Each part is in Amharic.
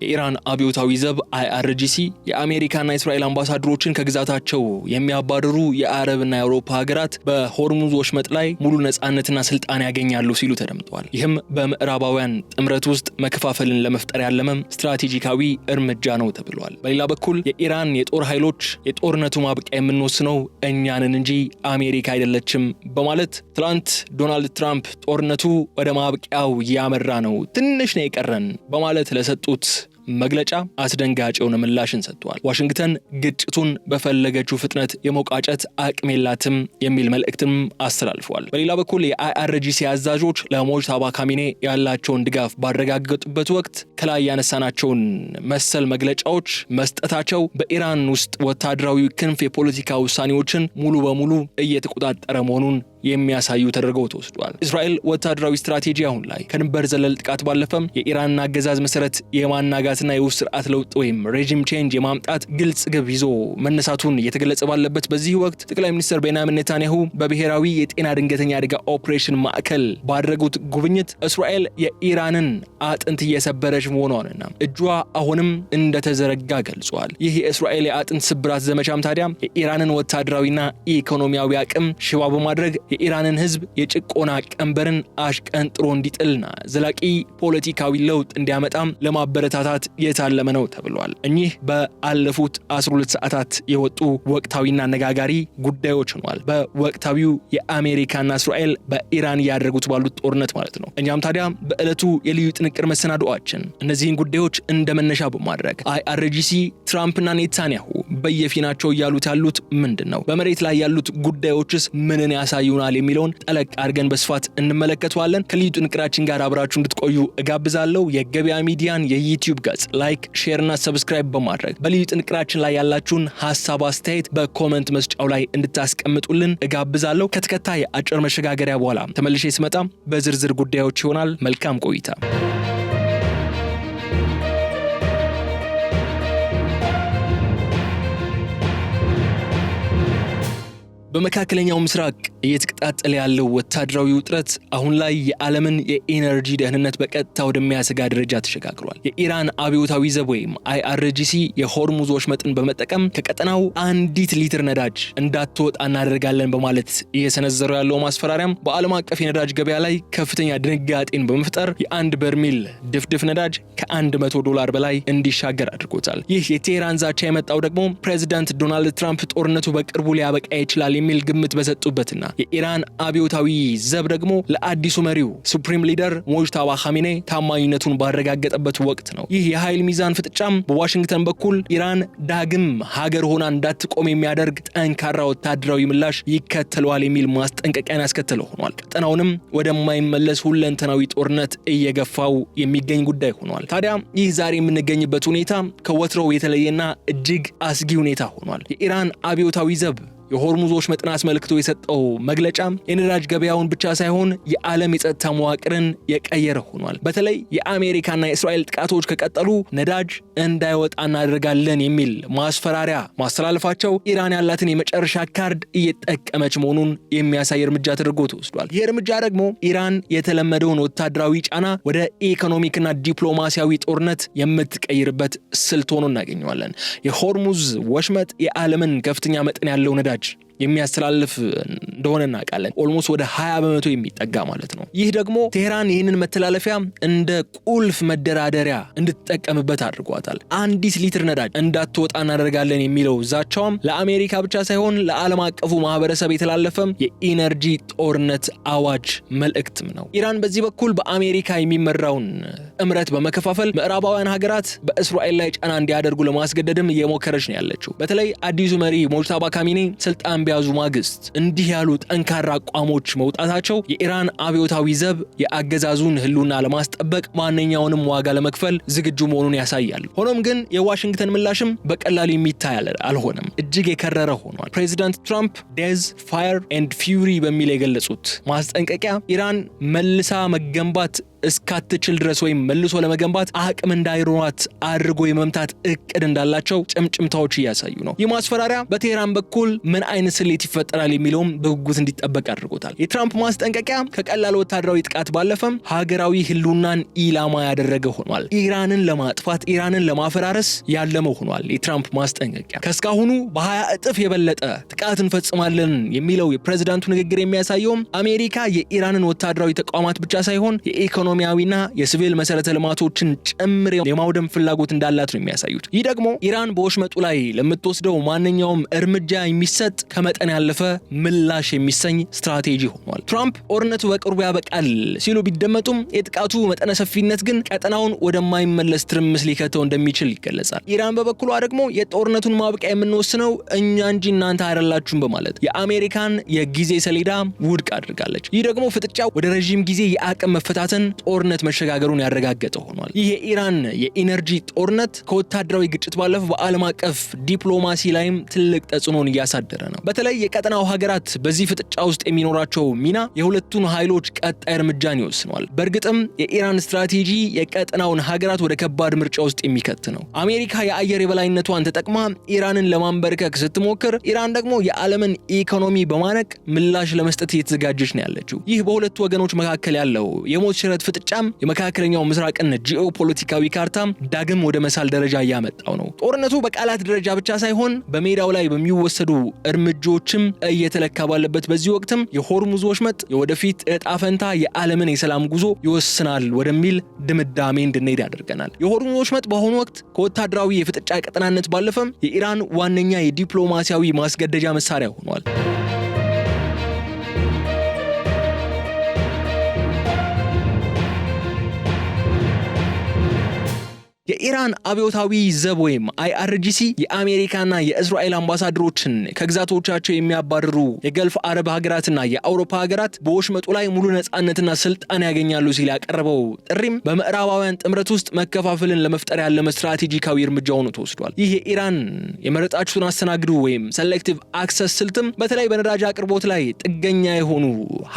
የኢራን አብዮታዊ ዘብ IRGC የአሜሪካና እስራኤል አምባሳደሮችን ከግዛታቸው የሚያባረሩ የአረብና የአውሮፓ ሀገራት በሆርሙዝ ወሽመጥ ላይ ሙሉ ነፃነትና ስልጣን ያገኛሉ ሲሉ ተደምጠዋል። ይህም በምዕራባውያን ጥምረት ውስጥ መከፋፈልን ለመፍጠር ያለመም ስትራቴጂካዊ እርምጃ ነው ተብሏል። በሌላ በኩል የኢራን የጦር ኃይሎች የጦርነቱ ማብቂያ የምንወስነው እኛንን እንጂ አሜሪካ አይደለችም በማለት ትላንት ዶናልድ ትራምፕ ጦርነቱ ወደ ማብቂያው ያመራ ነው ትንሽ ነው የቀረን በማለት ለሰጡት መግለጫ አስደንጋጭ የሆነ ምላሽን ሰጥቷል። ዋሽንግተን ግጭቱን በፈለገችው ፍጥነት የመቋጨት አቅም የላትም የሚል መልእክትም አስተላልፏል። በሌላ በኩል የIRGC አዛዦች ለሞጅታባ ካሚኔ ያላቸውን ድጋፍ ባረጋገጡበት ወቅት ከላይ ያነሳናቸውን መሰል መግለጫዎች መስጠታቸው በኢራን ውስጥ ወታደራዊ ክንፍ የፖለቲካ ውሳኔዎችን ሙሉ በሙሉ እየተቆጣጠረ መሆኑን የሚያሳዩ ተደርገው ተወስዷል። እስራኤል ወታደራዊ ስትራቴጂ አሁን ላይ ከድንበር ዘለል ጥቃት ባለፈም የኢራንና አገዛዝ መሰረት የማናጋትና የውስጥ ስርዓት ለውጥ ወይም ሬጂም ቼንጅ የማምጣት ግልጽ ግብ ይዞ መነሳቱን እየተገለጸ ባለበት በዚህ ወቅት ጠቅላይ ሚኒስትር ቤንያሚን ኔታንያሁ በብሔራዊ የጤና ድንገተኛ አደጋ ኦፕሬሽን ማዕከል ባደረጉት ጉብኝት እስራኤል የኢራንን አጥንት እየሰበረች መሆኗንና እጇ አሁንም እንደተዘረጋ ገልጿል። ይህ የእስራኤል የአጥንት ስብራት ዘመቻም ታዲያ የኢራንን ወታደራዊና ኢኮኖሚያዊ አቅም ሽባ በማድረግ የኢራንን ህዝብ የጭቆና ቀንበርን አሽቀንጥሮ እንዲጥልና ዘላቂ ፖለቲካዊ ለውጥ እንዲያመጣም ለማበረታታት የታለመ ነው ተብሏል። እኚህ በአለፉት 12 ሰዓታት የወጡ ወቅታዊና አነጋጋሪ ጉዳዮች ሆነዋል። በወቅታዊው የአሜሪካና እስራኤል በኢራን ያደረጉት ባሉት ጦርነት ማለት ነው። እኛም ታዲያ በእለቱ የልዩ ጥንቅር መሰናዶአችን እነዚህን ጉዳዮች እንደመነሻ በማድረግ IRGC ትራምፕና ኔታንያሁ በየፊናቸው ያሉት ምንድነው? በመሬት ላይ ያሉት ጉዳዮችስ ምንን ያሳዩናል የሚለውን ጠለቅ አድርገን በስፋት እንመለከተዋለን። ከልዩ ጥንቅራችን ጋር አብራችሁ እንድትቆዩ እጋብዛለሁ። የገበያ ሚዲያን የዩቲዩብ ገጽ ላይክ፣ ሼር እና ሰብስክራይብ በማድረግ በልዩ ጥንቅራችን ላይ ያላችሁን ሐሳብ አስተያየት በኮሜንት መስጫው ላይ እንድታስቀምጡልን እጋብዛለሁ። ከተከታይ አጭር መሸጋገሪያ በኋላ ተመልሼ ስመጣ በዝርዝር ጉዳዮች ይሆናል። መልካም ቆይታ። በመካከለኛው ምስራቅ እየተቀጣጠለ ያለው ወታደራዊ ውጥረት አሁን ላይ የዓለምን የኢነርጂ ደህንነት በቀጥታ ወደሚያሰጋ ደረጃ ተሸጋግሯል። የኢራን አብዮታዊ ዘብ ወይም IRGC የሆርሙዝ ወሽመጥን በመጠቀም ከቀጠናው አንዲት ሊትር ነዳጅ እንዳትወጣ እናደርጋለን በማለት እየሰነዘረው ያለው ማስፈራሪያም በዓለም አቀፍ የነዳጅ ገበያ ላይ ከፍተኛ ድንጋጤን በመፍጠር የአንድ በርሜል ድፍድፍ ነዳጅ $100 በላይ እንዲሻገር አድርጎታል። ይህ የቴህራን ዛቻ የመጣው ደግሞ ፕሬዚዳንት ዶናልድ ትራምፕ ጦርነቱ በቅርቡ ሊያበቃ ይችላል የሚል ግምት በሰጡበትና የኢራን አብዮታዊ ዘብ ደግሞ ለአዲሱ መሪው ሱፕሪም ሊደር ሞጅታባ ካሚኔ ታማኝነቱን ባረጋገጠበት ወቅት ነው። ይህ የኃይል ሚዛን ፍጥጫም በዋሽንግተን በኩል ኢራን ዳግም ሀገር ሆና እንዳትቆም የሚያደርግ ጠንካራ ወታደራዊ ምላሽ ይከተለዋል የሚል ማስጠንቀቂያን ያስከተለው ሆኗል። ቀጠናውንም ወደማይመለስ ሁለንተናዊ ጦርነት እየገፋው የሚገኝ ጉዳይ ሆኗል። ታዲያ ይህ ዛሬ የምንገኝበት ሁኔታ ከወትሮው የተለየና እጅግ አስጊ ሁኔታ ሆኗል። የኢራን አብዮታዊ ዘብ የሆርሙዝ ወሽመጥን አስመልክቶ የሰጠው መግለጫ የነዳጅ ገበያውን ብቻ ሳይሆን የዓለም የጸጥታ መዋቅርን የቀየረ ሆኗል። በተለይ የአሜሪካና የእስራኤል ጥቃቶች ከቀጠሉ ነዳጅ እንዳይወጣ እናደርጋለን የሚል ማስፈራሪያ ማስተላለፋቸው ኢራን ያላትን የመጨረሻ ካርድ እየተጠቀመች መሆኑን የሚያሳይ እርምጃ ተደርጎ ተወስዷል። ይህ እርምጃ ደግሞ ኢራን የተለመደውን ወታደራዊ ጫና ወደ ኢኮኖሚክና ዲፕሎማሲያዊ ጦርነት የምትቀይርበት ስልት ሆኖ እናገኘዋለን። የሆርሙዝ ወሽመጥ የዓለምን ከፍተኛ መጠን ያለው ነዳጅ የሚያስተላልፍ እንደሆነ እናውቃለን። ኦልሞስት ወደ 20% የሚጠጋ ማለት ነው። ይህ ደግሞ ቴህራን ይህንን መተላለፊያ እንደ ቁልፍ መደራደሪያ እንድትጠቀምበት አድርጓታል። አንዲት ሊትር ነዳጅ እንዳትወጣ እናደርጋለን የሚለው ዛቻውም ለአሜሪካ ብቻ ሳይሆን ለዓለም አቀፉ ማህበረሰብ የተላለፈም የኢነርጂ ጦርነት አዋጅ መልእክትም ነው። ኢራን በዚህ በኩል በአሜሪካ የሚመራውን ጥምረት በመከፋፈል ምዕራባውያን ሀገራት በእስራኤል ላይ ጫና እንዲያደርጉ ለማስገደድም እየሞከረች ነው ያለችው። በተለይ አዲሱ መሪ ሞጅታባ ካሚኔ ስልጣን ቢያዙ ማግስት እንዲህ ያሉ ጠንካራ አቋሞች መውጣታቸው የኢራን አብዮታዊ ዘብ የአገዛዙን ህልውና ለማስጠበቅ ማንኛውንም ዋጋ ለመክፈል ዝግጁ መሆኑን ያሳያል። ሆኖም ግን የዋሽንግተን ምላሽም በቀላሉ የሚታይ አልሆነም፣ እጅግ የከረረ ሆኗል። ፕሬዚዳንት ትራምፕ ዴዝ ፋየር ኤንድ ፊውሪ በሚል የገለጹት ማስጠንቀቂያ ኢራን መልሳ መገንባት እስካትችል ድረስ ወይም መልሶ ለመገንባት አቅም እንዳይኖራት አድርጎ የመምታት እቅድ እንዳላቸው ጭምጭምታዎች እያሳዩ ነው። ይህ ማስፈራሪያ በቴህራን በኩል ምን አይነት ስሌት ይፈጠራል የሚለውም በጉጉት እንዲጠበቅ አድርጎታል። የትራምፕ ማስጠንቀቂያ ከቀላል ወታደራዊ ጥቃት ባለፈም ሀገራዊ ህልውናን ኢላማ ያደረገ ሆኗል። ኢራንን ለማጥፋት ኢራንን ለማፈራረስ ያለመ ሆኗል። የትራምፕ ማስጠንቀቂያ ከስካሁኑ በ20 እጥፍ የበለጠ ጥቃት እንፈጽማለን የሚለው የፕሬዝዳንቱ ንግግር የሚያሳየውም አሜሪካ የኢራንን ወታደራዊ ተቋማት ብቻ ሳይሆን የኢኮኖሚያዊና የሲቪል መሰረተ ልማቶችን ጭምር የማውደም ፍላጎት እንዳላት ነው የሚያሳዩት። ይህ ደግሞ ኢራን በወሽመጡ ላይ ለምትወስደው ማንኛውም እርምጃ የሚሰጥ ከመጠን ያለፈ ምላሽ የሚሰኝ ስትራቴጂ ሆኗል። ትራምፕ ጦርነቱ በቅርቡ ያበቃል ሲሉ ቢደመጡም የጥቃቱ መጠነ ሰፊነት ግን ቀጠናውን ወደማይመለስ ትርምስ ሊከተው እንደሚችል ይገለጻል። ኢራን በበኩሏ ደግሞ የጦርነቱን ማብቂያ የምንወስነው እኛ እንጂ እናንተ አይደላችሁም በማለት የአሜሪካን የጊዜ ሰሌዳ ውድቅ አድርጋለች። ይህ ደግሞ ፍጥጫው ወደ ረዥም ጊዜ የአቅም መፈታተን ጦርነት መሸጋገሩን ያረጋገጠ ሆኗል። ይህ የኢራን የኢነርጂ ጦርነት ከወታደራዊ ግጭት ባለፈ በዓለም አቀፍ ዲፕሎማሲ ላይም ትልቅ ተጽዕኖን እያሳደረ ነው። በተለይ የቀጠናው ሀገራት በዚህ ፍጥጫ ውስጥ የሚኖራቸው ሚና የሁለቱን ኃይሎች ቀጣይ እርምጃን ይወስነዋል። በእርግጥም የኢራን ስትራቴጂ የቀጠናውን ሀገራት ወደ ከባድ ምርጫ ውስጥ የሚከት ነው። አሜሪካ የአየር የበላይነቷን ተጠቅማ ኢራንን ለማንበርከክ ስትሞክር፣ ኢራን ደግሞ የዓለምን ኢኮኖሚ በማነቅ ምላሽ ለመስጠት እየተዘጋጀች ነው ያለችው። ይህ በሁለቱ ወገኖች መካከል ያለው የሞት ሽረት ፍጥጫም የመካከለኛው ምስራቅን ጂኦፖለቲካዊ ካርታም ዳግም ወደ መሳል ደረጃ እያመጣው ነው። ጦርነቱ በቃላት ደረጃ ብቻ ሳይሆን በሜዳው ላይ በሚወሰዱ እርምጃዎችም እየተለካ ባለበት በዚህ ወቅትም የሆርሙዝ ወሽመጥ የወደፊት እጣ ፈንታ የዓለምን የሰላም ጉዞ ይወስናል ወደሚል ድምዳሜ እንድንሄድ ያደርገናል። የሆርሙዝ ወሽመጥ በአሁኑ ወቅት ከወታደራዊ የፍጥጫ ቀጠናነት ባለፈም የኢራን ዋነኛ የዲፕሎማሲያዊ ማስገደጃ መሳሪያ ሆኗል። የኢራን አብዮታዊ ዘብ ወይም IRGC የአሜሪካና የእስራኤል አምባሳደሮችን ከግዛቶቻቸው የሚያባርሩ የገልፍ አረብ ሀገራትና የአውሮፓ ሀገራት በወሽመጡ ላይ ሙሉ ነጻነትና ስልጣን ያገኛሉ ሲል ያቀረበው ጥሪም በምዕራባውያን ጥምረት ውስጥ መከፋፈልን ለመፍጠር ያለመ ስትራቴጂካዊ እርምጃ ሆኖ ተወስዷል። ይህ የኢራን የመረጣችሁትን አስተናግዱ ወይም ሴሌክቲቭ አክሰስ ስልትም በተለይ በነዳጅ አቅርቦት ላይ ጥገኛ የሆኑ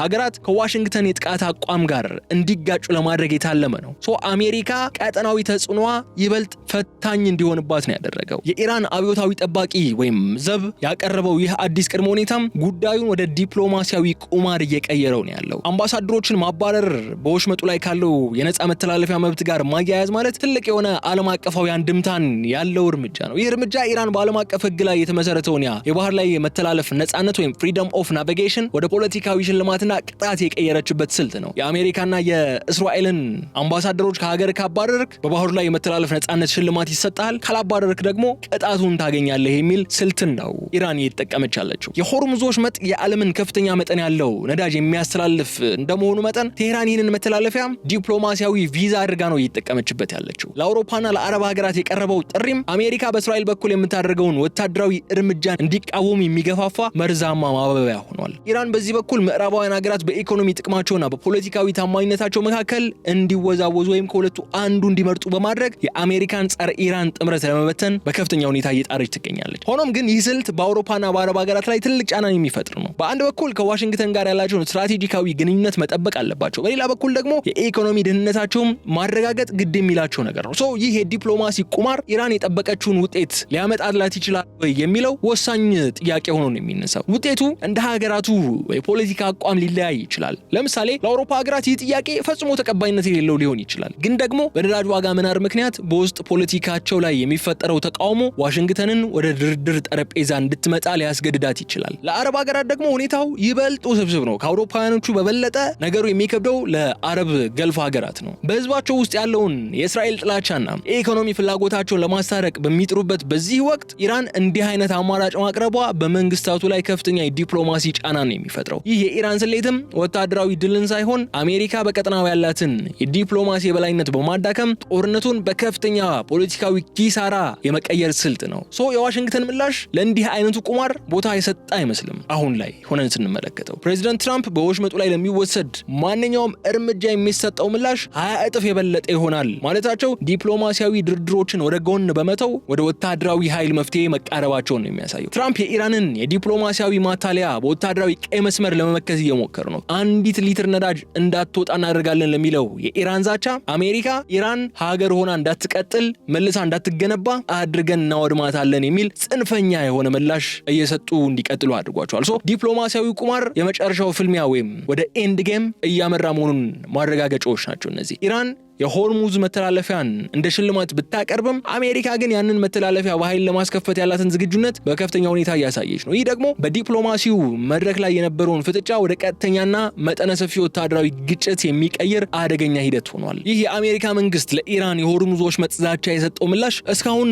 ሀገራት ከዋሽንግተን የጥቃት አቋም ጋር እንዲጋጩ ለማድረግ የታለመ ነው። አሜሪካ ቀጠናዊ ተጽዕኖ ይበልጥ ፈታኝ እንዲሆንባት ነው ያደረገው። የኢራን አብዮታዊ ጠባቂ ወይም ዘብ ያቀረበው ይህ አዲስ ቅድመ ሁኔታም ጉዳዩን ወደ ዲፕሎማሲያዊ ቁማር እየቀየረው ነው ያለው። አምባሳደሮችን ማባረር በወሽመጡ ላይ ካለው የነጻ መተላለፊያ መብት ጋር ማያያዝ ማለት ትልቅ የሆነ ዓለም አቀፋዊ አንድምታን ያለው እርምጃ ነው። ይህ እርምጃ ኢራን በዓለም አቀፍ ሕግ ላይ የተመሰረተውን የባህር ላይ መተላለፍ ነጻነት ወይም ፍሪደም ኦፍ ናቪጌሽን ወደ ፖለቲካዊ ሽልማትና ቅጣት የቀየረችበት ስልት ነው። የአሜሪካና የእስራኤልን አምባሳደሮች ከሀገር ካባረርክ በባህሩ ላይ የመተላለፍ ነጻነት ሽልማት ይሰጣል፣ ካላባረርክ ደግሞ ቅጣቱን ታገኛለህ የሚል ስልትን ነው ኢራን እየተጠቀመች ያለችው። የሆርሙዝ ወሽመጥ የዓለምን ከፍተኛ መጠን ያለው ነዳጅ የሚያስተላልፍ እንደመሆኑ መጠን ቴህራን ይህንን መተላለፊያ ዲፕሎማሲያዊ ቪዛ አድርጋ ነው እየተጠቀመችበት ያለችው። ለአውሮፓና ለአረብ ሀገራት የቀረበው ጥሪም አሜሪካ በእስራኤል በኩል የምታደርገውን ወታደራዊ እርምጃ እንዲቃወሙ የሚገፋፋ መርዛማ ማባበያ ሆኗል። ኢራን በዚህ በኩል ምዕራባውያን ሀገራት በኢኮኖሚ ጥቅማቸውና በፖለቲካዊ ታማኝነታቸው መካከል እንዲወዛወዙ ወይም ከሁለቱ አንዱ እንዲመርጡ በማድረግ የአሜሪካን ጸረ ኢራን ጥምረት ለመበተን በከፍተኛ ሁኔታ እየጣረች ትገኛለች። ሆኖም ግን ይህ ስልት በአውሮፓና በአረብ ሀገራት ላይ ትልቅ ጫናን የሚፈጥር ነው። በአንድ በኩል ከዋሽንግተን ጋር ያላቸውን ስትራቴጂካዊ ግንኙነት መጠበቅ አለባቸው፣ በሌላ በኩል ደግሞ የኢኮኖሚ ደህንነታቸውን ማረጋገጥ ግድ የሚላቸው ነገር ነው። ይህ የዲፕሎማሲ ቁማር ኢራን የጠበቀችውን ውጤት ሊያመጣላት ይችላል ወይ የሚለው ወሳኝ ጥያቄ ሆኖ ነው የሚነሳው። ውጤቱ እንደ ሀገራቱ የፖለቲካ አቋም ሊለያይ ይችላል። ለምሳሌ ለአውሮፓ ሀገራት ይህ ጥያቄ ፈጽሞ ተቀባይነት የሌለው ሊሆን ይችላል። ግን ደግሞ በነዳጅ ዋጋ መናር ምክንያት በውስጥ ፖለቲካቸው ላይ የሚፈጠረው ተቃውሞ ዋሽንግተንን ወደ ድርድር ጠረጴዛ እንድትመጣ ሊያስገድዳት ይችላል። ለአረብ ሀገራት ደግሞ ሁኔታው ይበልጥ ውስብስብ ነው። ከአውሮፓውያኖቹ በበለጠ ነገሩ የሚከብደው ለአረብ ገልፍ ሀገራት ነው። በህዝባቸው ውስጥ ያለውን የእስራኤል ጥላቻና የኢኮኖሚ ፍላጎታቸውን ለማስታረቅ በሚጥሩበት በዚህ ወቅት ኢራን እንዲህ አይነት አማራጭ ማቅረቧ በመንግስታቱ ላይ ከፍተኛ የዲፕሎማሲ ጫና ነው የሚፈጥረው። ይህ የኢራን ስሌትም ወታደራዊ ድልን ሳይሆን አሜሪካ በቀጠናው ያላትን የዲፕሎማሲ የበላይነት በማዳከም ጦርነቱን በከፍተኛ ፖለቲካዊ ኪሳራ የመቀየር ስልት ነው። የዋሽንግተን ምላሽ ለእንዲህ አይነቱ ቁማር ቦታ የሰጠ አይመስልም። አሁን ላይ ሆነን ስንመለከተው ፕሬዚዳንት ትራምፕ በወሽመጡ ላይ ለሚወሰድ ማንኛውም እርምጃ የሚሰጠው ምላሽ 20 እጥፍ የበለጠ ይሆናል ማለታቸው ዲፕሎማሲያዊ ድርድሮችን ወደ ጎን በመተው ወደ ወታደራዊ ኃይል መፍትሄ መቃረባቸውን ነው የሚያሳየው። ትራምፕ የኢራንን የዲፕሎማሲያዊ ማታለያ በወታደራዊ ቀይ መስመር ለመመከት እየሞከሩ ነው። አንዲት ሊትር ነዳጅ እንዳትወጣ እናደርጋለን ለሚለው የኢራን ዛቻ አሜሪካ ኢራን ሀገር ሆና እንዳትቀጥል መልሳ እንዳትገነባ አድርገን እናወድማታለን የሚል ጽንፈኛ የሆነ ምላሽ እየሰጡ እንዲቀጥሉ አድርጓቸዋል። ዲፕሎማሲያዊ ቁማር የመጨረሻው ፍልሚያ ወይም ወደ ኤንድ ጌም እያመራ መሆኑን ማረጋገጫዎች ናቸው እነዚህ። ኢራን የሆርሙዝ መተላለፊያን እንደ ሽልማት ብታቀርብም አሜሪካ ግን ያንን መተላለፊያ በኃይል ለማስከፈት ያላትን ዝግጁነት በከፍተኛ ሁኔታ እያሳየች ነው። ይህ ደግሞ በዲፕሎማሲው መድረክ ላይ የነበረውን ፍጥጫ ወደ ቀጥተኛና መጠነ ሰፊ ወታደራዊ ግጭት የሚቀይር አደገኛ ሂደት ሆኗል። ይህ የአሜሪካ መንግስት ለኢራን የሆርሙዞች መጽዛቻ የሰጠው ምላሽ እስካሁን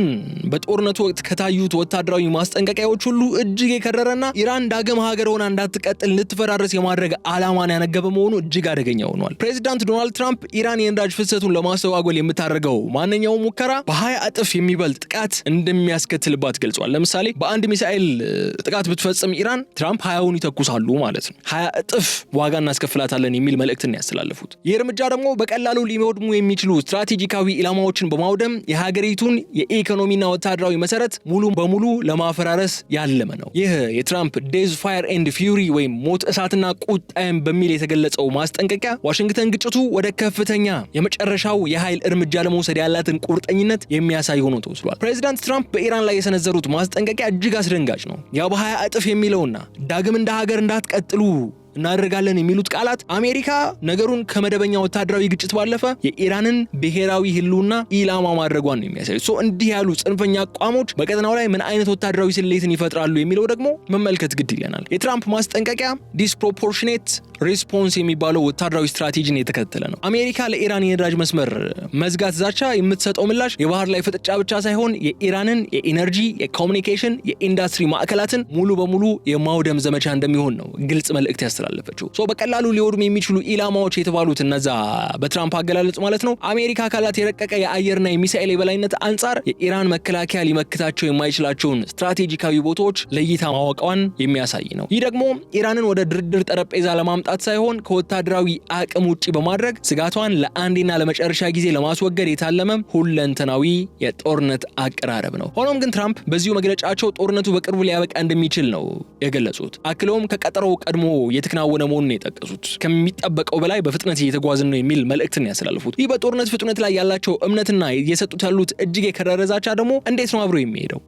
በጦርነቱ ወቅት ከታዩት ወታደራዊ ማስጠንቀቂያዎች ሁሉ እጅግ የከረረና ኢራን ዳግም ሀገር ሆና እንዳትቀጥል ልትፈራረስ የማድረግ ዓላማን ያነገበ መሆኑ እጅግ አደገኛ ሆኗል። ፕሬዚዳንት ዶናልድ ትራምፕ ኢራን የነዳጅ ፍሰቱን ለማስተጓጎል የምታደርገው ማንኛውም ሙከራ በ20 እጥፍ የሚበልጥ ጥቃት እንደሚያስከትልባት ገልጿል። ለምሳሌ በአንድ ሚሳኤል ጥቃት ብትፈጽም ኢራን ትራምፕ 20ውን ይተኩሳሉ ማለት ነው። 20 እጥፍ ዋጋ እናስከፍላታለን የሚል መልእክትን ያስተላለፉት። ይህ እርምጃ ደግሞ በቀላሉ ሊወድሙ የሚችሉ ስትራቴጂካዊ ኢላማዎችን በማውደም የሀገሪቱን የኢኮኖሚና ወታደራዊ መሰረት ሙሉ በሙሉ ለማፈራረስ ያለመ ነው። ይህ የትራምፕ ዴዝ ፋየር ኤንድ ፊውሪ ወይም ሞት እሳትና ቁጣም በሚል የተገለጸው ማስጠንቀቂያ ዋሽንግተን ግጭቱ ወደ ከፍተኛ የመጨረሻው የኃይል እርምጃ ለመውሰድ ያላትን ቁርጠኝነት የሚያሳይ ሆኖ ተወስዷል። ፕሬዚዳንት ትራምፕ በኢራን ላይ የሰነዘሩት ማስጠንቀቂያ እጅግ አስደንጋጭ ነው። ያ በ20 እጥፍ የሚለውና ዳግም እንደ ሀገር እንዳትቀጥሉ እናደርጋለን የሚሉት ቃላት አሜሪካ ነገሩን ከመደበኛ ወታደራዊ ግጭት ባለፈ የኢራንን ብሔራዊ ህልውና ኢላማ ማድረጓን ነው የሚያሳዩት። እንዲህ ያሉ ጽንፈኛ አቋሞች በቀጠናው ላይ ምን አይነት ወታደራዊ ስሌትን ይፈጥራሉ የሚለው ደግሞ መመልከት ግድ ይለናል። የትራምፕ ማስጠንቀቂያ ዲስፕሮፖርሽኔት ሪስፖንስ የሚባለው ወታደራዊ ስትራቴጂን የተከተለ ነው። አሜሪካ ለኢራን የነዳጅ መስመር መዝጋት ዛቻ የምትሰጠው ምላሽ የባህር ላይ ፍጥጫ ብቻ ሳይሆን የኢራንን የኢነርጂ፣ የኮሙኒኬሽን፣ የኢንዱስትሪ ማዕከላትን ሙሉ በሙሉ የማውደም ዘመቻ እንደሚሆን ነው ግልጽ መልእክት ያስተላለፈችው። በቀላሉ ሊወድሙ የሚችሉ ኢላማዎች የተባሉት እነዛ በትራምፕ አገላለጽ ማለት ነው አሜሪካ ካላት የረቀቀ የአየርና የሚሳኤል የበላይነት አንጻር የኢራን መከላከያ ሊመክታቸው የማይችላቸውን ስትራቴጂካዊ ቦታዎች ለይታ ማወቋን የሚያሳይ ነው። ይህ ደግሞ ኢራንን ወደ ድርድር ጠረጴዛ ለማምጣት ሳይሆን ከወታደራዊ አቅም ውጪ በማድረግ ስጋቷን ለአንዴና ለመጨረሻ ጊዜ ለማስወገድ የታለመ ሁለንተናዊ የጦርነት አቀራረብ ነው። ሆኖም ግን ትራምፕ በዚሁ መግለጫቸው ጦርነቱ በቅርቡ ሊያበቃ እንደሚችል ነው የገለጹት። አክለውም ከቀጠሮው ቀድሞ የተከናወነ መሆኑን የጠቀሱት ከሚጠበቀው በላይ በፍጥነት እየተጓዝን ነው የሚል መልእክትን ያስተላልፉት። ይህ በጦርነት ፍጥነት ላይ ያላቸው እምነትና እየሰጡት ያሉት እጅግ የከረረ ዛቻ ደግሞ እንዴት ነው አብሮ የሚሄደው?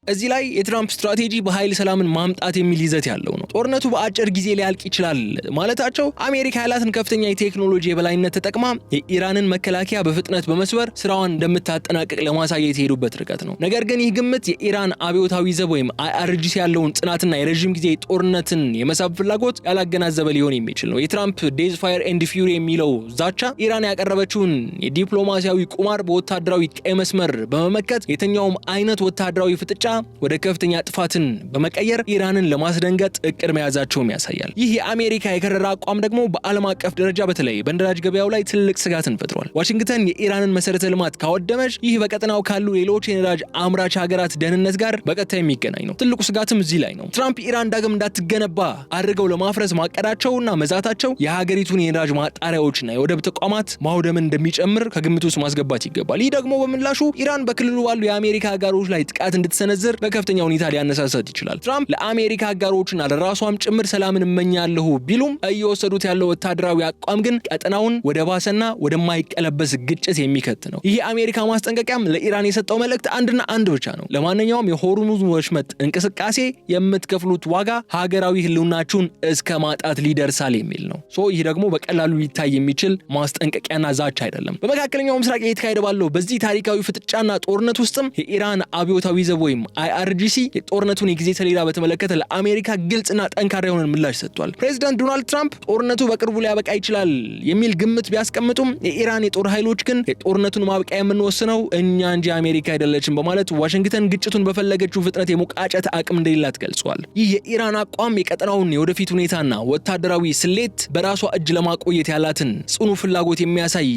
እዚህ ላይ የትራምፕ ስትራቴጂ በኃይል ሰላምን ማምጣት የሚል ይዘት ያለው ነው። ጦርነቱ በአጭር ጊዜ ሊያልቅ ይችላል ማለታቸው አሜሪካ ያላትን ከፍተኛ የቴክኖሎጂ የበላይነት ተጠቅማ የኢራንን መከላከያ በፍጥነት በመስበር ስራዋን እንደምታጠናቅቅ ለማሳየት የሄዱበት ርቀት ነው። ነገር ግን ይህ ግምት የኢራን አብዮታዊ ዘብ ወይም IRGC ያለውን ጽናትና የረጅም ጊዜ ጦርነትን የመሳብ ፍላጎት ያላገናዘበ ሊሆን የሚችል ነው። የትራምፕ ዴዝ ፋየር ኤንድ ፊውሪ የሚለው ዛቻ ኢራን ያቀረበችውን የዲፕሎማሲያዊ ቁማር በወታደራዊ ቀይ መስመር በመመከት የትኛውም አይነት ወታደራዊ ፍጥጫ ወደ ከፍተኛ ጥፋትን በመቀየር ኢራንን ለማስደንገጥ እቅድ መያዛቸውም ያሳያል። ይህ የአሜሪካ የከረረ አቋም ደግሞ በዓለም አቀፍ ደረጃ በተለይ በነዳጅ ገበያው ላይ ትልቅ ስጋትን ፈጥሯል። ዋሽንግተን የኢራንን መሰረተ ልማት ካወደመች ይህ በቀጠናው ካሉ ሌሎች የነዳጅ አምራች ሀገራት ደህንነት ጋር በቀጥታ የሚገናኝ ነው። ትልቁ ስጋትም እዚህ ላይ ነው። ትራምፕ ኢራን ዳግም እንዳትገነባ አድርገው ለማፍረስ ማቀዳቸውና መዛታቸው የሀገሪቱን የነዳጅ ማጣሪያዎችና የወደብ ተቋማት ማውደምን እንደሚጨምር ከግምት ውስጥ ማስገባት ይገባል። ይህ ደግሞ በምላሹ ኢራን በክልሉ ባሉ የአሜሪካ አጋሮች ላይ ጥቃት እንድትሰነዝር በከፍተኛ ሁኔታ ሊያነሳሳት ይችላል። ትራምፕ ለአሜሪካ አጋሮችና ለራሷም ጭምር ሰላምን እመኛለሁ ቢሉም እየወሰዱት ያለው ወታደራዊ አቋም ግን ቀጠናውን ወደ ባሰና ወደማይቀለበስ ግጭት የሚከት ነው። ይህ የአሜሪካ ማስጠንቀቂያም ለኢራን የሰጠው መልእክት አንድና አንድ ብቻ ነው። ለማንኛውም የሆርሙዝ ወሽመጥ እንቅስቃሴ የምትከፍሉት ዋጋ ሀገራዊ ህልውናችሁን እስከ ማጣት ሊደርሳል የሚል ነው። ይህ ደግሞ በቀላሉ ሊታይ የሚችል ማስጠንቀቂያና ዛቻ አይደለም። በመካከለኛው ምስራቅ እየተካሄደ ባለው በዚህ ታሪካዊ ፍጥጫና ጦርነት ውስጥም የኢራን አብዮታዊ ዘብ ወይም IRGC የጦርነቱን የጊዜ ሰሌዳ በተመለከተ ለአሜሪካ ግልጽና ጠንካራ የሆነ ምላሽ ሰጥቷል። ፕሬዚዳንት ዶናልድ ትራምፕ ጦርነቱ በቅርቡ ሊያበቃ ይችላል የሚል ግምት ቢያስቀምጡም የኢራን የጦር ኃይሎች ግን የጦርነቱን ማብቂያ የምንወስነው እኛ እንጂ አሜሪካ አይደለችም በማለት ዋሽንግተን ግጭቱን በፈለገችው ፍጥነት የመቋጨት አቅም እንደሌላት ገልጿል። ይህ የኢራን አቋም የቀጠናውን የወደፊት ሁኔታና ወታደራዊ ስሌት በራሷ እጅ ለማቆየት ያላትን ጽኑ ፍላጎት የሚያሳይ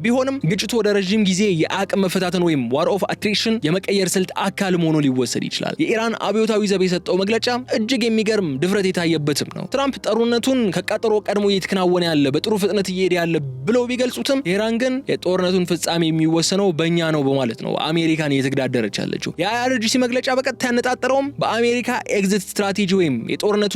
ቢሆንም ግጭቱ ወደ ረጅም ጊዜ የአቅም መፈታተን ወይም ዋር ኦፍ አትሪሽን የመቀየር ስልት አካል ሆኖ ሊወሰድ ይችላል። የኢራን አብዮታዊ ዘብ የሰጠው መግለጫ እጅግ የሚገርም ድፍረት የታየበትም ነው። ትራምፕ ጦርነቱን ከቀጠሮ ቀድሞ እየተከናወነ ያለ በጥሩ ፍጥነት እየሄደ ያለ ብለው ቢገልጹትም ኢራን ግን የጦርነቱን ፍጻሜ የሚወሰነው በእኛ ነው በማለት ነው አሜሪካን እየተገዳደረች ያለችው። የአይአርጂሲ መግለጫ በቀጥታ ያነጣጠረውም በአሜሪካ ኤግዚት ስትራቴጂ ወይም የጦርነቱ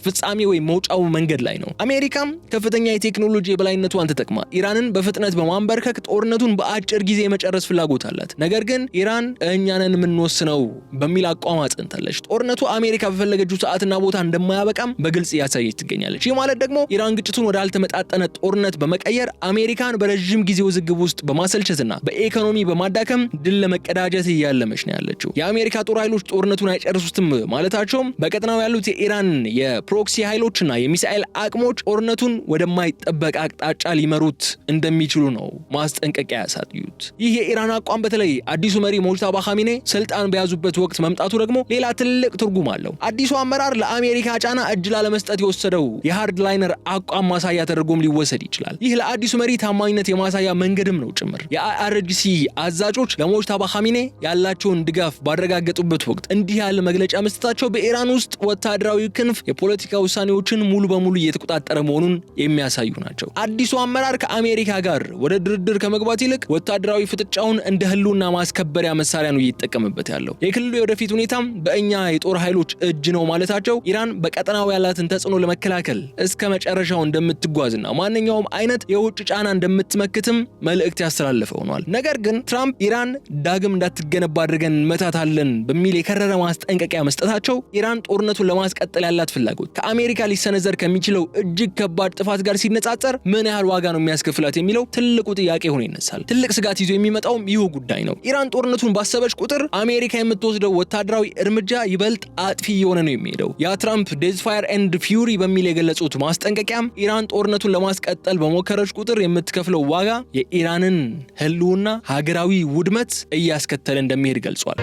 ፍጻሜ ወይም መውጫው መንገድ ላይ ነው። አሜሪካም ከፍተኛ የቴክኖሎጂ የበላይነቷን ተጠቅማ ኢራንን በፍጥነት በማንበርከክ ጦርነቱን በአጭር ጊዜ የመጨረስ ፍላጎት አላት። ነገር ግን ኢራን እኛንን የምንወስነው በሚል አቋም አጽንታለች። ጦርነቱ አሜሪካ በፈለገችው ሰዓትና ቦታ እንደማያበቃም በግልጽ እያሳየች ትገኛለች። ይህ ማለት ደግሞ ኢራን ግጭቱን ወደ አልተመጣጠነ ጦርነት በመቀየር አሜሪካን በረጅም ጊዜ ውዝግብ ውስጥ በማሰልቸትና በኢኮኖሚ በማዳከም ድል ለመቀዳጀት እያለመች ነው ያለችው። የአሜሪካ ጦር ኃይሎች ጦርነቱን አይጨርሱትም ማለታቸውም በቀጠናው ያሉት የኢራን የፕሮክሲ ኃይሎችና የሚሳኤል አቅሞች ጦርነቱን ወደማይጠበቅ አቅጣጫ ሊመሩት እንደሚችሉ ነው ማስጠንቀቂያ ያሳዩት። ይህ የኢራን አቋም በተለይ አዲሱ መሪ ሙጅተባ ኻሜኔ ስልጣን በያዙበት ወቅት መምጣቱ ደግሞ ሌላ ትልቅ ትርጉም አለው። አዲሱ አመራር ለአሜሪካ ጫና እጅ ላለመስጠት የወሰደው የሃርድ ላይነር አቋም ማሳያ ተደርጎም ሊወሰድ ይችላል። ይህ ለአዲሱ መሪ ታማኝነት የማሳያ መንገድም ነው ጭምር። የአይአርጂሲ አዛዦች ለሙጅተባ ኻሜኔ ያላቸውን ድጋፍ ባረጋገጡበት ወቅት እንዲህ ያለ መግለጫ መስጠታቸው በኢራን ውስጥ ወታደራዊ ክንፍ የፖለቲካ ውሳኔዎችን ሙሉ በሙሉ እየተቆጣጠረ መሆኑን የሚያሳዩ ናቸው። አዲሱ አመራር ከአሜሪካ ጋር ወደ ድርድር ከመግባት ይልቅ ወታደራዊ ፍጥጫውን እንደ ህልውና ማስከበሪያ መሳሪያ ነው እየተጠቀመበት ያለው። የክልሉ የወደፊት ሁኔታም በእኛ የጦር ኃይሎች እጅ ነው ማለታቸው ኢራን በቀጠናው ያላትን ተጽዕኖ ለመከላከል እስከ መጨረሻው እንደምትጓዝና ማንኛውም አይነት የውጭ ጫና እንደምትመክትም መልእክት ያስተላለፈ ሆኗል። ነገር ግን ትራምፕ ኢራን ዳግም እንዳትገነባ አድርገን እንመታታለን በሚል የከረረ ማስጠንቀቂያ መስጠታቸው ኢራን ጦርነቱን ለማስቀጠል ያላት ፍላጎት ከአሜሪካ ሊሰነዘር ከሚችለው እጅግ ከባድ ጥፋት ጋር ሲነጻጸር ምን ያህል ዋጋ ነው የሚያስከፍላት የሚለው ትልቁ ጥያቄ ሆኖ ይነሳል። ትልቅ ስጋት ይዞ የሚመጣውም ይህ ጉዳይ ነው። ኢራን ጦርነቱን ባሰበች ቁጥር አሜሪካ የምትወስደው ወታደራዊ እርምጃ ይበልጥ አጥፊ እየሆነ ነው የሚሄደው። ያ ትራምፕ ዴዝፋየር ኤንድ ፊውሪ በሚል የገለጹት ማስጠንቀቂያም ኢራን ጦርነቱን ለማስቀጠል በሞከረች ቁጥር የምትከፍለው ዋጋ የኢራንን ህልውና ሀገራዊ ውድመት እያስከተለ እንደሚሄድ ገልጿል።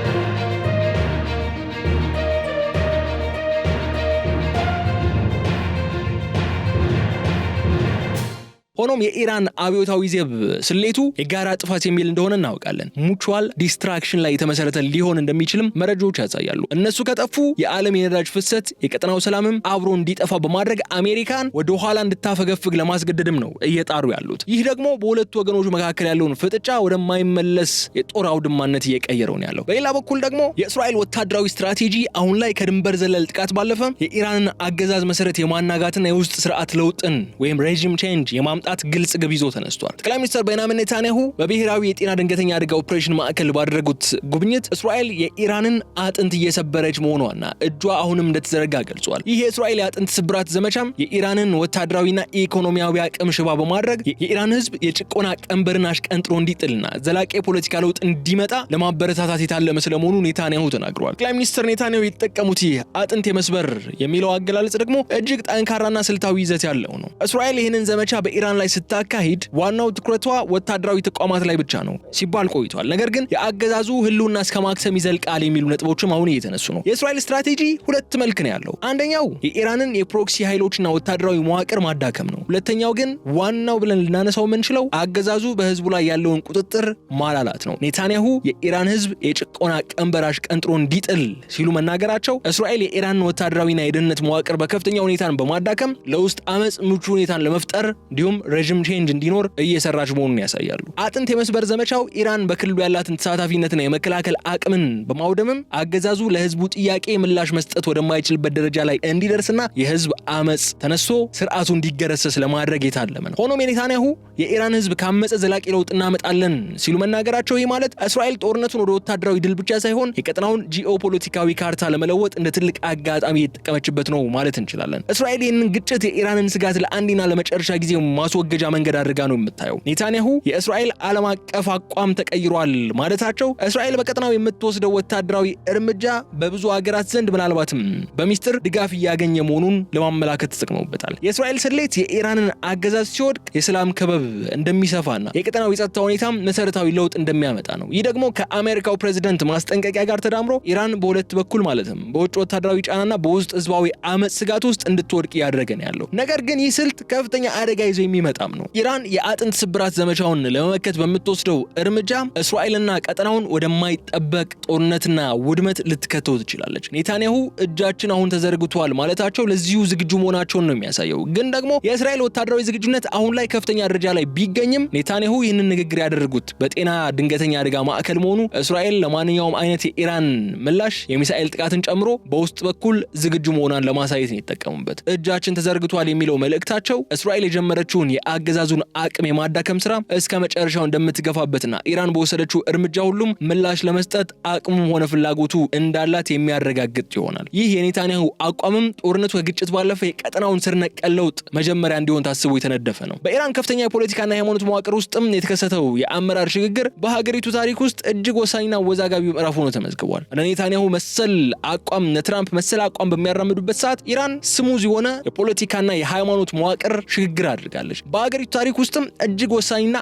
ሆኖም የኢራን አብዮታዊ ዘብ ስሌቱ የጋራ ጥፋት የሚል እንደሆነ እናውቃለን። ሙቹዋል ዲስትራክሽን ላይ የተመሰረተ ሊሆን እንደሚችልም መረጃዎች ያሳያሉ። እነሱ ከጠፉ የዓለም የነዳጅ ፍሰት የቀጠናው ሰላምም አብሮ እንዲጠፋ በማድረግ አሜሪካን ወደ ኋላ እንድታፈገፍግ ለማስገደድም ነው እየጣሩ ያሉት። ይህ ደግሞ በሁለቱ ወገኖች መካከል ያለውን ፍጥጫ ወደማይመለስ የጦር አውድማነት እየቀየረው ነው ያለው። በሌላ በኩል ደግሞ የእስራኤል ወታደራዊ ስትራቴጂ አሁን ላይ ከድንበር ዘለል ጥቃት ባለፈ የኢራንን አገዛዝ መሰረት የማናጋትና የውስጥ ስርዓት ለውጥን ወይም ሬጂም ቼንጅ የማምጣት ግልጽ ግብ ይዞ ተነስቷል። ጠቅላይ ሚኒስትር ቤንያሚን ኔታንያሁ በብሔራዊ የጤና ድንገተኛ አደጋ ኦፕሬሽን ማዕከል ባደረጉት ጉብኝት እስራኤል የኢራንን አጥንት እየሰበረች መሆኗና እጇ አሁንም እንደተዘረጋ ገልጿል። ይህ የእስራኤል የአጥንት ስብራት ዘመቻም የኢራንን ወታደራዊና ኢኮኖሚያዊ አቅም ሽባ በማድረግ የኢራን ሕዝብ የጭቆና ቀንበርን አሽቀንጥሮ እንዲጥልና ዘላቂ የፖለቲካ ለውጥ እንዲመጣ ለማበረታታት የታለመ ስለመሆኑ ኔታንያሁ ተናግረዋል። ጠቅላይ ሚኒስትር ኔታንያሁ የተጠቀሙት ይህ አጥንት የመስበር የሚለው አገላለጽ ደግሞ እጅግ ጠንካራና ስልታዊ ይዘት ያለው ነው። እስራኤል ይህንን ዘመቻ በኢራን ላይ ስታካሂድ ዋናው ትኩረቷ ወታደራዊ ተቋማት ላይ ብቻ ነው ሲባል ቆይቷል። ነገር ግን የአገዛዙ ህልውና እስከ ማክሰም ይዘልቃል የሚሉ ነጥቦችም አሁን እየተነሱ ነው። የእስራኤል ስትራቴጂ ሁለት መልክ ነው ያለው። አንደኛው የኢራንን የፕሮክሲ ኃይሎችና ወታደራዊ መዋቅር ማዳከም ነው። ሁለተኛው ግን ዋናው ብለን ልናነሳው የምንችለው አገዛዙ በህዝቡ ላይ ያለውን ቁጥጥር ማላላት ነው። ኔታንያሁ የኢራን ህዝብ የጭቆና ቀንበር አሽቀንጥሮ እንዲጥል ሲሉ መናገራቸው እስራኤል የኢራንን ወታደራዊና የደህንነት መዋቅር በከፍተኛ ሁኔታን በማዳከም ለውስጥ አመጽ ምቹ ሁኔታን ለመፍጠር እንዲሁም ሬጂም ቼንጅ እንዲኖር እየሰራች መሆኑን ያሳያሉ። አጥንት የመስበር ዘመቻው ኢራን በክልሉ ያላትን ተሳታፊነትና የመከላከል አቅምን በማውደምም አገዛዙ ለህዝቡ ጥያቄ ምላሽ መስጠት ወደማይችልበት ደረጃ ላይ እንዲደርስና የህዝብ አመጽ ተነስቶ ስርዓቱ እንዲገረሰስ ለማድረግ የታለመ ነው። ሆኖም የኔታንያሁ የኢራን ህዝብ ካመፀ ዘላቂ ለውጥ እናመጣለን ሲሉ መናገራቸው ይህ ማለት እስራኤል ጦርነቱን ወደ ወታደራዊ ድል ብቻ ሳይሆን የቀጠናውን ጂኦፖለቲካዊ ካርታ ለመለወጥ እንደ ትልቅ አጋጣሚ የተጠቀመችበት ነው ማለት እንችላለን። እስራኤል ይህንን ግጭት የኢራንን ስጋት ለአንዴና ለመጨረሻ ጊዜ ማስወገጃ መንገድ አድርጋ ነው የምታየው። ኔታንያሁ የእስራኤል ዓለም አቀፍ አቋም ተቀይሯል ማለታቸው እስራኤል በቀጠናው የምትወስደው ወታደራዊ እርምጃ በብዙ ሀገራት ዘንድ ምናልባትም በሚስጥር ድጋፍ እያገኘ መሆኑን ለማመላከት ተጠቅመውበታል። የእስራኤል ስሌት የኢራንን አገዛዝ ሲወድቅ የሰላም ክበብ እንደሚሰፋና የቀጠናው የጸጥታ ሁኔታም መሰረታዊ ለውጥ እንደሚያመጣ ነው። ይህ ደግሞ ከአሜሪካው ፕሬዝዳንት ማስጠንቀቂያ ጋር ተዳምሮ ኢራን በሁለት በኩል ማለትም በውጭ ወታደራዊ ጫናና በውስጥ ህዝባዊ አመጽ ስጋት ውስጥ እንድትወድቅ ያደረገ ነው ያለው። ነገር ግን ይህ ስልት ከፍተኛ አደጋ ይዞ የሚመጣም ነው። ኢራን የአጥንት ስብራት ዘመቻውን ለመመከት በምትወስደው እርምጃ እስራኤልና ቀጠናውን ወደማይጠበቅ ጦርነትና ውድመት ልትከተው ትችላለች። ኔታንያሁ እጃችን አሁን ተዘርግቷል ማለታቸው ለዚሁ ዝግጁ መሆናቸውን ነው የሚያሳየው። ግን ደግሞ የእስራኤል ወታደራዊ ዝግጁነት አሁን ላይ ከፍተኛ ደረጃ ላይ ቢገኝም ኔታንያሁ ይህንን ንግግር ያደረጉት በጤና ድንገተኛ አደጋ ማዕከል መሆኑ እስራኤል ለማንኛውም አይነት የኢራን ምላሽ የሚሳኤል ጥቃትን ጨምሮ በውስጥ በኩል ዝግጁ መሆኗን ለማሳየት ነው የተጠቀሙበት። እጃችን ተዘርግቷል የሚለው መልእክታቸው እስራኤል የጀመረችውን የአገዛዙን አቅም የማዳከም ስራ እስከ መጨረሻው እንደምትገፋበትና ኢራን በወሰደችው እርምጃ ሁሉም ምላሽ ለመስጠት አቅሙም ሆነ ፍላጎቱ እንዳላት የሚያረጋግጥ ይሆናል። ይህ የኔታንያሁ አቋምም ጦርነቱ ከግጭት ባለፈ የቀጠናውን ስር ነቀል ለውጥ መጀመሪያ እንዲሆን ታስቦ የተነደፈ ነው። በኢራን ከፍተኛ የፖለቲካና የሃይማኖት መዋቅር ውስጥም የተከሰተው የአመራር ሽግግር በሀገሪቱ ታሪክ ውስጥ እጅግ ወሳኝና ወዛጋቢ ምዕራፍ ሆኖ ተመዝግቧል። ኔታንያሁ መሰል አቋም ትራምፕ መሰል አቋም በሚያራምዱበት ሰዓት ኢራን ስሙዝ የሆነ የፖለቲካና የሃይማኖት መዋቅር ሽግግር አድርጋለች። በሀገሪቱ ታሪክ ውስጥም እጅግ ወሳኝና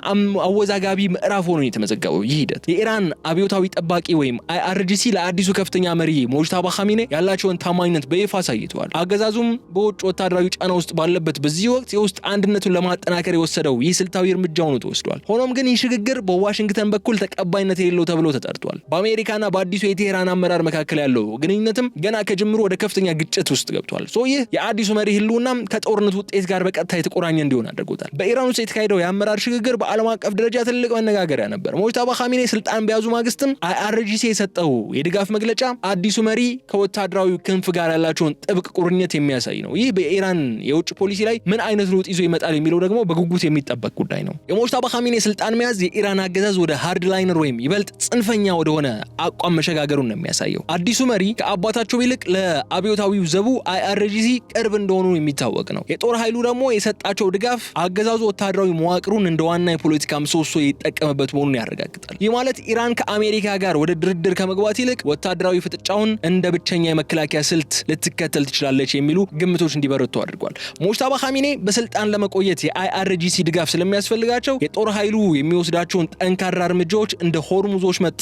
አወዛጋቢ ምዕራፍ ሆኖ የተመዘገበው ይህ ሂደት የኢራን አብዮታዊ ጠባቂ ወይም IRGC ለአዲሱ ከፍተኛ መሪ ሞጅታባ ኻሜኔ ያላቸውን ታማኝነት በይፋ አሳይተዋል። አገዛዙም በውጭ ወታደራዊ ጫና ውስጥ ባለበት በዚህ ወቅት የውስጥ አንድነቱን ለማጠናከር የወሰደው ይህ ስልታዊ እርምጃ ሆኖ ተወስዷል። ሆኖም ግን ይህ ሽግግር በዋሽንግተን በኩል ተቀባይነት የሌለው ተብሎ ተጠርቷል። በአሜሪካና በአዲሱ የቴህራን አመራር መካከል ያለው ግንኙነትም ገና ከጅምሩ ወደ ከፍተኛ ግጭት ውስጥ ገብቷል። ይህ የአዲሱ መሪ ህልውናም ከጦርነቱ ውጤት ጋር በቀጥታ የተቆራኘ እንዲሆን አድርጎታል። በኢራን ውስጥ የተካሄደው የአመራር ሽግግር በዓለም አቀፍ ደረጃ ትልቅ መነጋገሪያ ነበር። ሞጅታባ ኻሜኔ ስልጣን በያዙ ማግስትም IRGC የሰጠው የድጋፍ መግለጫ አዲሱ መሪ ከወታደራዊ ክንፍ ጋር ያላቸውን ጥብቅ ቁርኝት የሚያሳይ ነው። ይህ በኢራን የውጭ ፖሊሲ ላይ ምን አይነት ለውጥ ይዞ ይመጣል የሚለው ደግሞ በጉጉት የሚጠበቅ ጉዳይ ነው። የሞጅታባ ኻሜኔ ስልጣን መያዝ የኢራን አገዛዝ ወደ ሃርድ ላይነር ወይም ይበልጥ ጽንፈኛ ወደሆነ አቋም መሸጋገሩን ነው የሚያሳየው። አዲሱ መሪ ከአባታቸው ይልቅ ለአብዮታዊው ዘቡ IRGC ቅርብ እንደሆኑ የሚታወቅ ነው። የጦር ኃይሉ ደግሞ የሰጣቸው ድጋፍ አገዛዙ ወታደራዊ መዋቅሩን እንደ ዋና የፖለቲካ ምሰሶ ይጠቀምበት መሆኑን ያረጋግጣል። ይህ ማለት ኢራን ከአሜሪካ ጋር ወደ ድርድር ከመግባት ይልቅ ወታደራዊ ፍጥጫውን እንደ ብቸኛ የመከላከያ ስልት ልትከተል ትችላለች የሚሉ ግምቶች እንዲበረቱ አድርጓል። ሞጅታባ ኻሜኔ በስልጣን ለመቆየት የIRGC ድጋፍ ስለሚያስፈልጋቸው የጦር ኃይሉ የሚወስዳቸውን ጠንካራ እርምጃዎች እንደ ሆርሙዝ ወሽመጥ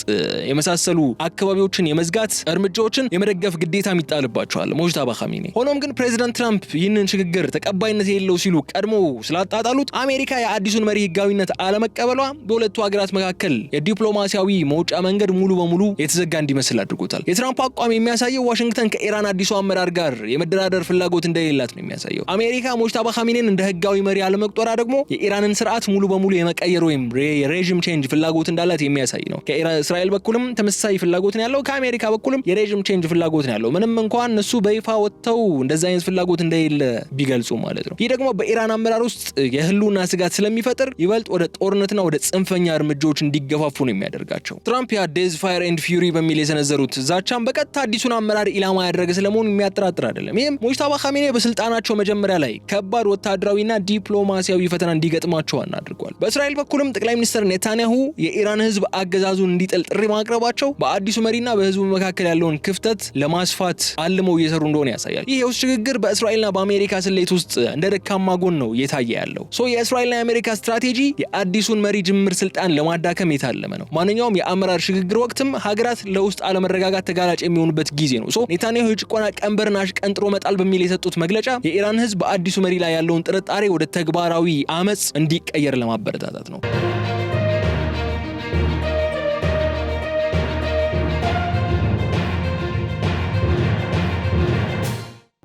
የመሳሰሉ አካባቢዎችን የመዝጋት እርምጃዎችን የመደገፍ ግዴታ ይጣልባቸዋል ሞጅታባ ኻሜኔ። ሆኖም ግን ፕሬዚዳንት ትራምፕ ይህንን ሽግግር ተቀባይነት የሌለው ሲሉ ቀድሞ ስላጣጣሉት አሜሪካ የአዲሱን መሪ ህጋዊነት አለመቀበሏ በሁለቱ ሀገራት መካከል የዲፕሎማሲያዊ መውጫ መንገድ ሙሉ በሙሉ የተዘጋ እንዲመስል አድርጎታል። የትራምፕ አቋም የሚያሳየው ዋሽንግተን ከኢራን አዲሱ አመራር ጋር የመደራደር ፍላጎት እንደሌላት ነው የሚያሳየው። አሜሪካ ሞጅታባ ኻሜኔን እንደ ህጋዊ መሪ አለመቁጠሯ ደግሞ የኢራንን ስርዓት ሙሉ በሙሉ የመቀየር ወይም የሬዥም ቼንጅ ፍላጎት እንዳላት የሚያሳይ ነው። ከእስራኤል በኩልም ተመሳሳይ ፍላጎት ነው ያለው፣ ከአሜሪካ በኩልም የሬዥም ቼንጅ ፍላጎት ነው ያለው። ምንም እንኳን እነሱ በይፋ ወጥተው እንደዛ አይነት ፍላጎት እንደሌለ ቢገልጹ ማለት ነው። ይህ ደግሞ በኢራን አመራር ውስጥ የህልውና ስጋት ስለሚፈጥር ይበልጥ ወደ ጦርነትና ወደ ጽንፈኛ እርምጃዎች እንዲገፋፉ ነው የሚያደርጋቸው። ትራምፕ ያ ዴዝ ፋየር ኤንድ ፊውሪ በሚል የሰነዘሩት ዛቻም በቀጥታ አዲሱን አመራር ኢላማ ያደረገ ስለመሆኑ የሚያጠራጥር አይደለም። ይህም ሞጅታባ ኻሜኔ በስልጣናቸው መጀመሪያ ላይ ከባድ ወታደራዊና ዲፕሎማሲያዊ ፈተና እንዲገጥማቸው አድርጓል። በእስራኤል በኩልም ጠቅላይ ሚኒስትር ኔታንያሁ የኢራን ህዝብ አገዛዙን እንዲጥል ጥሪ ማቅረባቸው በአዲሱ መሪና በህዝቡ መካከል ያለውን ክፍተት ለማስፋት አልመው እየሰሩ እንደሆነ ያሳያል። ይህ የውስጥ ሽግግር በእስራኤልና በአሜሪካ ስሌት ውስጥ እንደ ደካማ ጎን ነው እየታየ ያለው። የእስራኤልና የአሜሪካ ስትራቴጂ የአዲሱን መሪ ጅምር ስልጣን ለማዳከም የታለመ ነው። ማንኛውም የአመራር ሽግግር ወቅትም ሀገራት ለውስጥ አለመረጋጋት ተጋላጭ የሚሆኑበት ጊዜ ነው። ኔታንያሁ የጭቆና ቀንበርን አሽቀንጥሮ መጣል በሚል የሰጡት መግለጫ የኢራን ህዝብ በአዲሱ መሪ ላይ ያለውን ጥርጣሬ ወደ ተግባራዊ አመጽ እንዲቀየር ለማበረታታት ነው።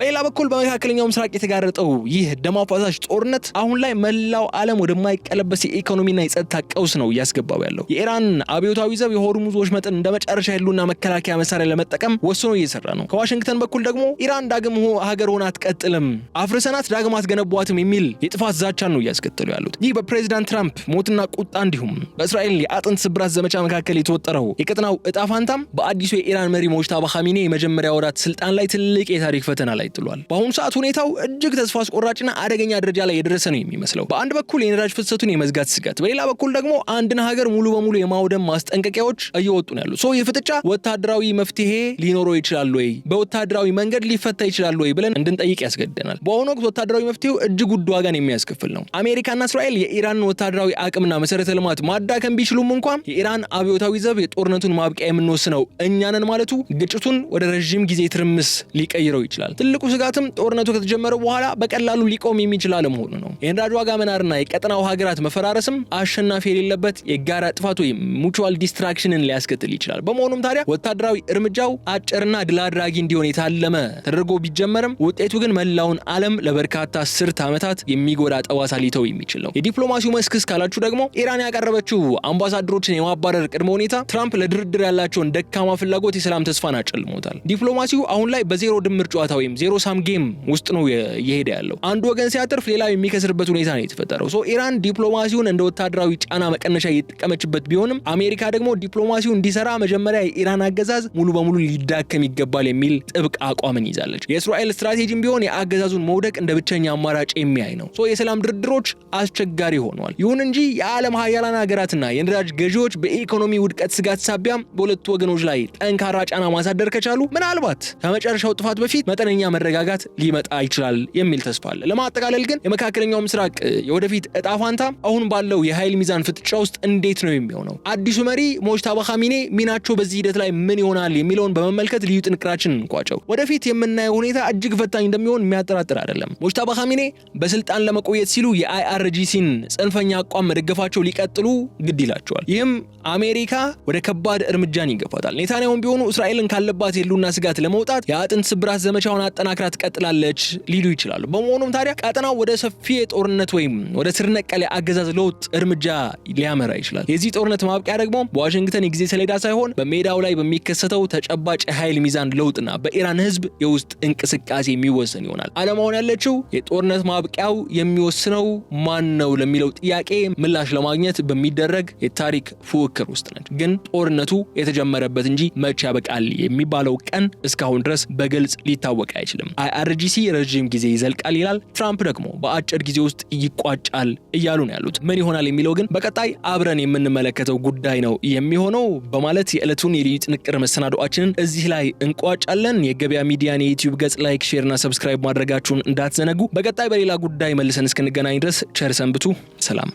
በሌላ በኩል በመካከለኛው ምስራቅ የተጋረጠው ይህ ደም አፋሳሽ ጦርነት አሁን ላይ መላው ዓለም ወደማይቀለበስ የኢኮኖሚና የጸጥታ ቀውስ ነው እያስገባው ያለው። የኢራን አብዮታዊ ዘብ የሆርሙዝ ወሽመጥን እንደ መጨረሻ ያሉና መከላከያ መሳሪያ ለመጠቀም ወስኖ እየሰራ ነው። ከዋሽንግተን በኩል ደግሞ ኢራን ዳግም ሀገር ሆና አትቀጥልም፣ አፍርሰናት ዳግም አትገነቧትም የሚል የጥፋት ዛቻን ነው እያስከተሉ ያሉት። ይህ በፕሬዚዳንት ትራምፕ ሞትና ቁጣ እንዲሁም በእስራኤል የአጥንት ስብራት ዘመቻ መካከል የተወጠረው የቀጠናው እጣ ፋንታም በአዲሱ የኢራን መሪ ሙጅታባ ኻሜኒ የመጀመሪያ ወራት ስልጣን ላይ ትልቅ የታሪክ ፈተና ላይ ጥሏል። በአሁኑ ሰዓት ሁኔታው እጅግ ተስፋ አስቆራጭና አደገኛ ደረጃ ላይ የደረሰ ነው የሚመስለው። በአንድ በኩል የነዳጅ ፍሰቱን የመዝጋት ስጋት፣ በሌላ በኩል ደግሞ አንድን ሀገር ሙሉ በሙሉ የማውደም ማስጠንቀቂያዎች እየወጡ ነው ያሉት። ይህ ፍጥጫ ወታደራዊ መፍትሄ ሊኖረው ይችላል ወይ፣ በወታደራዊ መንገድ ሊፈታ ይችላል ወይ ብለን እንድንጠይቅ ያስገድደናል። በአሁኑ ወቅት ወታደራዊ መፍትሄው እጅግ ውድ ዋጋን የሚያስከፍል ነው። አሜሪካና እስራኤል የኢራንን ወታደራዊ አቅምና መሰረተ ልማት ማዳከም ቢችሉም እንኳን የኢራን አብዮታዊ ዘብ የጦርነቱን ማብቂያ የምንወስነው እኛንን ማለቱ ግጭቱን ወደ ረጅም ጊዜ ትርምስ ሊቀይረው ይችላል። ትልቁ ስጋትም ጦርነቱ ከተጀመረ በኋላ በቀላሉ ሊቆም የሚችል አለመሆኑ ነው። የነዳጅ ዋጋ መናርና የቀጠናው ሀገራት መፈራረስም አሸናፊ የሌለበት የጋራ ጥፋት ወይም ሙቹዋል ዲስትራክሽንን ሊያስከትል ይችላል። በመሆኑም ታዲያ ወታደራዊ እርምጃው አጭርና ድል አድራጊ እንዲሆን የታለመ ተደርጎ ቢጀመርም ውጤቱ ግን መላውን ዓለም ለበርካታ አስርት ዓመታት የሚጎዳ ጠባሳ ሊተው የሚችል ነው። የዲፕሎማሲው መስክ ካላችሁ ደግሞ ኢራን ያቀረበችው አምባሳደሮችን የማባረር ቅድመ ሁኔታ ትራምፕ ለድርድር ያላቸውን ደካማ ፍላጎት የሰላም ተስፋን አጨልሞታል። ዲፕሎማሲው አሁን ላይ በዜሮ ድምር ጨዋታ ወይም ዜሮ ሳም ጌም ውስጥ ነው እየሄደ ያለው። አንዱ ወገን ሲያተርፍ ሌላው የሚከስርበት ሁኔታ ነው የተፈጠረው። ኢራን ዲፕሎማሲውን እንደ ወታደራዊ ጫና መቀነሻ እየተጠቀመችበት ቢሆንም አሜሪካ ደግሞ ዲፕሎማሲው እንዲሰራ መጀመሪያ የኢራን አገዛዝ ሙሉ በሙሉ ሊዳከም ይገባል የሚል ጥብቅ አቋምን ይዛለች። የእስራኤል ስትራቴጂም ቢሆን የአገዛዙን መውደቅ እንደ ብቸኛ አማራጭ የሚያይ ነው። የሰላም ድርድሮች አስቸጋሪ ሆነዋል። ይሁን እንጂ የዓለም ሀያላን ሀገራትና የነዳጅ ገዢዎች በኢኮኖሚ ውድቀት ስጋት ሳቢያም በሁለቱ ወገኖች ላይ ጠንካራ ጫና ማሳደር ከቻሉ ምናልባት ከመጨረሻው ጥፋት በፊት መጠነኛ መረጋጋት ሊመጣ ይችላል የሚል ተስፋ አለ። ለማጠቃለል ግን የመካከለኛው ምስራቅ የወደፊት እጣ ፋንታ አሁን ባለው የኃይል ሚዛን ፍጥጫ ውስጥ እንዴት ነው የሚሆነው? አዲሱ መሪ ሙጅታባ ኻሜኒ ሚናቸው በዚህ ሂደት ላይ ምን ይሆናል የሚለውን በመመልከት ልዩ ጥንቅራችንን እንቋጨው። ወደፊት የምናየው ሁኔታ እጅግ ፈታኝ እንደሚሆን የሚያጠራጥር አይደለም። ሙጅታባ ኻሜኒ በስልጣን ለመቆየት ሲሉ የአይአርጂሲን ጽንፈኛ አቋም መደገፋቸው ሊቀጥሉ ግድ ይላቸዋል። ይህም አሜሪካ ወደ ከባድ እርምጃን ይገፋታል። ኔታንያሁም ቢሆኑ እስራኤልን ካለባት የሉና ስጋት ለመውጣት የአጥንት ስብራት ዘመቻውን አጠናክራ ትቀጥላለች ሊሉ ይችላሉ። በመሆኑም ታዲያ ቀጠናው ወደ ሰፊ የጦርነት ወይም ወደ ስር ነቀል አገዛዝ ለውጥ እርምጃ ሊያመራ ይችላል። የዚህ ጦርነት ማብቂያ ደግሞ በዋሽንግተን የጊዜ ሰሌዳ ሳይሆን በሜዳው ላይ በሚከሰተው ተጨባጭ ኃይል ሚዛን ለውጥና በኢራን ሕዝብ የውስጥ እንቅስቃሴ የሚወሰን ይሆናል። ዓለማውን ያለችው የጦርነት ማብቂያው የሚወስነው ማን ነው ለሚለው ጥያቄ ምላሽ ለማግኘት በሚደረግ የታሪክ ፉክክር ውስጥ ነች። ግን ጦርነቱ የተጀመረበት እንጂ መቼ ያበቃል የሚባለው ቀን እስካሁን ድረስ በግልጽ ሊታወቅ አይችልም። አይአርጂሲ ረጅም ጊዜ ይዘልቃል ይላል፣ ትራምፕ ደግሞ በአጭር ጊዜ ውስጥ ይቋጫል እያሉ ነው ያሉት። ምን ይሆናል የሚለው ግን በቀጣይ አብረን የምንመለከተው ጉዳይ ነው የሚሆነው በማለት የዕለቱን የልዩ ጥንቅር መሰናዶአችንን እዚህ ላይ እንቋጫለን። የገበያ ሚዲያን የዩቲዩብ ገጽ ላይክ፣ ሼር እና ሰብስክራይብ ማድረጋችሁን እንዳትዘነጉ። በቀጣይ በሌላ ጉዳይ መልሰን እስክንገናኝ ድረስ ቸር ሰንብቱ። ሰላም።